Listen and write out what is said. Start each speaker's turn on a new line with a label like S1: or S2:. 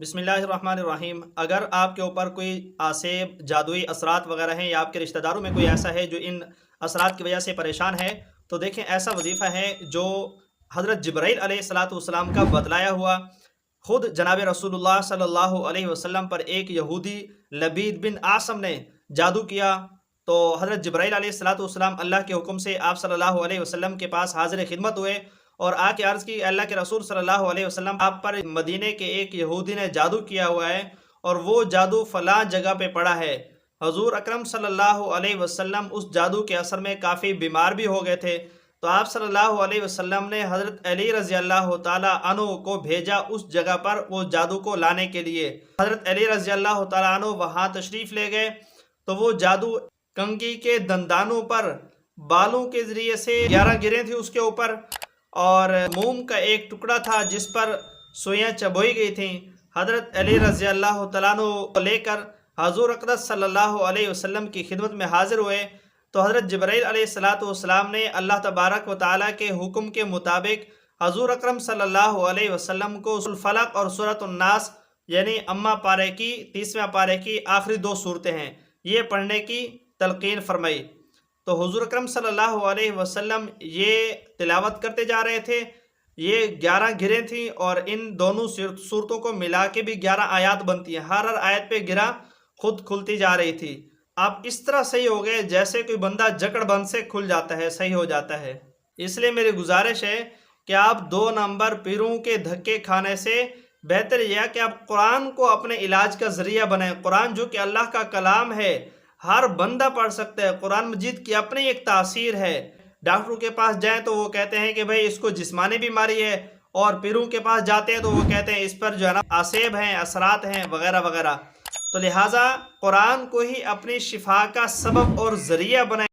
S1: बिस्मिल्लाहिर्रहमानिर्रहीम। अगर आपके ऊपर कोई आसेब जादुई असरात वगैरह हैं या आपके रिश्तेदारों में कोई ऐसा है जो इन असरात की वजह से परेशान है, तो देखें ऐसा वजीफ़ा है जो हज़रत जिब्राइल अलैहिस्सलाम का बतलाया हुआ। खुद जनाब रसूलुल्लाह सल्लल्लाहु अलैहि वसल्लम पर एक यहूदी लबीद बिन आसम ने जादू किया, तो हज़रत जिब्राइल अलैहिस्सलाम अल्लाह के हुक्म से आप सल्लल्लाहु अलैहि वसल्लम के पास हाज़िर खिदमत हुए और आके अर्ज़ की, अल्लाह के रसूल सल्लल्लाहु अलैहि वसल्लम, आप पर मदीने के एक यहूदी ने जादू किया हुआ है और वो जादू फ़लाँ जगह पे पड़ा है। हजूर अकरम सल्लल्लाहु अलैहि वसल्लम उस जादू के असर में काफ़ी बीमार भी हो गए थे, तो आप सल्लल्लाहु अलैहि वसल्लम ने हज़रत अली रज़ी अल्लाह ताला अन्हु को भेजा उस जगह पर वो जादू को लाने के लिए। हज़रत अली रज़ी अल्लाह ताला अन्हु वहाँ तशरीफ़ ले गए, तो वो जादू कंघी के दंदानों पर बालों के ज़रिए से 11 गिरें थी उसके ऊपर, और मोम का एक टुकड़ा था जिस पर सुइयाँ चबोई गई थीं। हज़रत अली रज़ी अल्लाह तआला अन्हु को लेकर हज़ूर अक़दस सल्लल्लाहु अलैहि वसल्लम की खिदमत में हाज़िर हुए, तो हज़रत जिब्राइल अलैहिस्सलाम ने अल्लाह तबारक व तआला के हुक्म के मुताबिक हज़ूर अकरम सल्लल्लाहु अलैहि वसल्लम को सूरह फलक और सूरह नास यानी अम्मा पारे की 30वें पारे की आखिरी 2 सूरतें हैं, ये पढ़ने की तलकीन फरमाई। तो हुज़ूर अकरम सल्लल्लाहु अलैहि वसल्लम ये तिलावत करते जा रहे थे। ये 11 गिरें थी और इन दोनों सूरतों को मिला के भी 11 आयत बनती हैं। हर आयत पे गिरा खुद खुलती जा रही थी। आप इस तरह सही हो गए जैसे कोई बंदा जकड़बंद से खुल जाता है, सही हो जाता है। इसलिए मेरी गुजारिश है कि आप 2 नंबर पीरों के धक्के खाने से बेहतर यह है कि आप कुरान को अपने इलाज का ज़रिया बनाएं। कुरान जो कि अल्लाह का कलाम है, हर बंदा पढ़ सकता है। कुरान मजीद की अपनी एक तासीर है। डॉक्टरों के पास जाएं तो वो कहते हैं कि भाई इसको जिस्मानी बीमारी है, और पीरों के पास जाते हैं तो वो कहते हैं इस पर जो है ना आसेब हैं, असरात हैं वगैरह वगैरह। तो लिहाजा कुरान को ही अपनी शिफा का सबब और ज़रिया बनाएं।